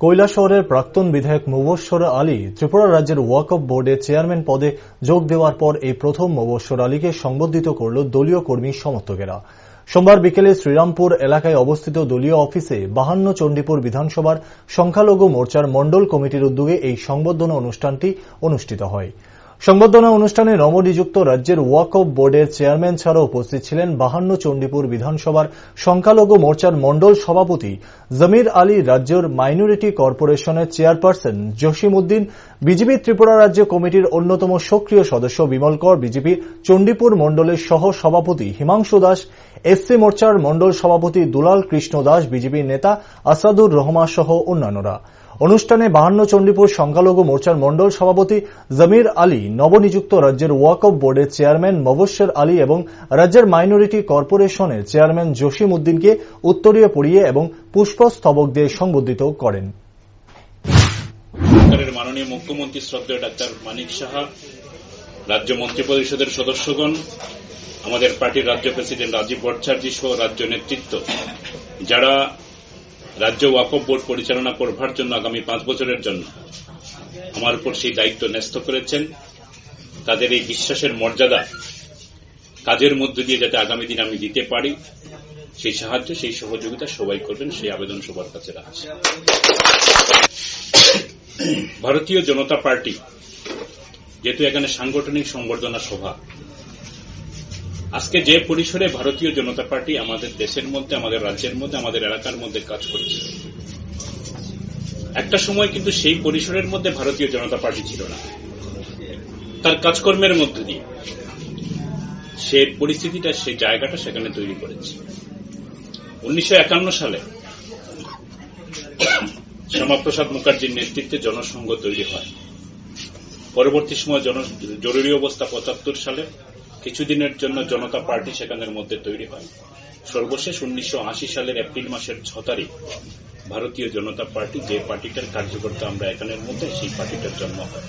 কৈলাসহরের প্রাক্তন বিধায়ক মুবস্সর আলী ত্রিপুরা রাজ্যের ওয়াকফ বোর্ডের চেয়ারম্যান পদে যোগ দেওয়ার পর এই প্রথম মুবস্সর আলীকে সংবর্ধিত করল দলীয় কর্মী সমর্থকেরা। সোমবার বিকেলে শ্রীরামপুর এলাকায় অবস্থিত দলীয় অফিসে 52 চণ্ডীপুর বিধানসভার সংখ্যালঘু মোর্চার মণ্ডল কমিটির উদ্যোগে এই সংবর্ধনা অনুষ্ঠানটি অনুষ্ঠিত হয়। সংবর্ধনা অনুষ্ঠানে নবনিযুক্ত রাজ্যের ওয়াকফ বোর্ডের চেয়ারম্যান ছাড়াও উপস্থিত ছিলেন 52 চণ্ডীপুর বিধানসভার সংখ্যালঘু মোর্চার মণ্ডল সভাপতি জমির আলী, রাজ্যের মাইনরিটি কর্পোরেশনের চেয়ারপারসন জসিম উদ্দিন, বিজেপি ত্রিপুরা রাজ্য কমিটির অন্যতম সক্রিয় সদস্য বিমল কর, বিজেপির চণ্ডীপুর মণ্ডলের সহ সভাপতি হিমাংশু দাস, এসসি মোর্চার মণ্ডল সভাপতি দুলাল কৃষ্ণ দাস, বিজেপির নেতা আসাদুর রহমান সহ অন্যান্যরা। অনুষ্ঠানে 52 চণ্ডীপুর সংখ্যালঘু মোর্চার মণ্ডল সভাপতি জমির আলী, নবনিযুক্ত রাজ্যের ওয়াকফ বোর্ডের চেয়ারম্যান মুবস্সর আলী এবং রাজ্যের মাইনরিটি কর্পোরেশনের চেয়ারম্যান জসিম উদ্দিনকে উত্তরীয় পরিয়ে এবং পুষ্পস্তবক দিয়ে সংবর্ধিত করেন। মাননীয় মুখ্যমন্ত্রী শ্রদ্ধেয় ডাক্তার মানিক সাহা, রাজ্য মন্ত্রিপরিষদের সদস্যগণ, আমাদের পার্টির রাজ্য প্রেসিডেন্ট রাজীব ভট্টাচার্য সহ রাজ্য নেতৃত্ব, যারা রাজ্য ওয়াকফ বোর্ড পরিচালনা করবার জন্য আগামী 5 বছরের জন্য আমার উপর সেই দায়িত্ব ন্যস্ত করেছেন, তাদের এই বিশ্বাসের মর্যাদা কাজের মধ্য দিয়ে যাতে আগামী দিন আমি দিতে পারি, সেই সাহায্য, সেই সহযোগিতা সবাই করবেন, সেই আবেদন সবার কাছে রাখছি। ভারতীয় জনতা পার্টি যেহেতু এখানে সাংগঠনিক সংবর্ধনা সভা, আজকে যে পরিসরে ভারতীয় জনতা পার্টি আমাদের দেশের মধ্যে, আমাদের রাজ্যের মধ্যে, আমাদের এলাকার মধ্যে কাজ করছে, একটা সময় কিন্তু সেই পরিসরের মধ্যে ভারতীয় জনতা পার্টি ছিল না। তার কাজকর্মের মধ্য দিয়ে সে পরিস্থিতিটা, সেই জায়গাটা সেখানে তৈরি করেছে। 1951 সালে শ্যামাপ্রসাদ মুখার্জির নেতৃত্বে জনসংঘ তৈরি হয়। পরবর্তী সময় জরুরি অবস্থা 75 সালে কিছুদিনের জন্য জনতা পার্টি সেখানের মধ্যে তৈরি হয়। সর্বশেষ 1980 সালের এপ্রিল মাসের 6 তারিখ ভারতীয় জনতা পার্টি, যে পার্টিটার কার্যকর্তা আমরা এখানের মধ্যে, সেই পার্টিটার জন্ম হয়।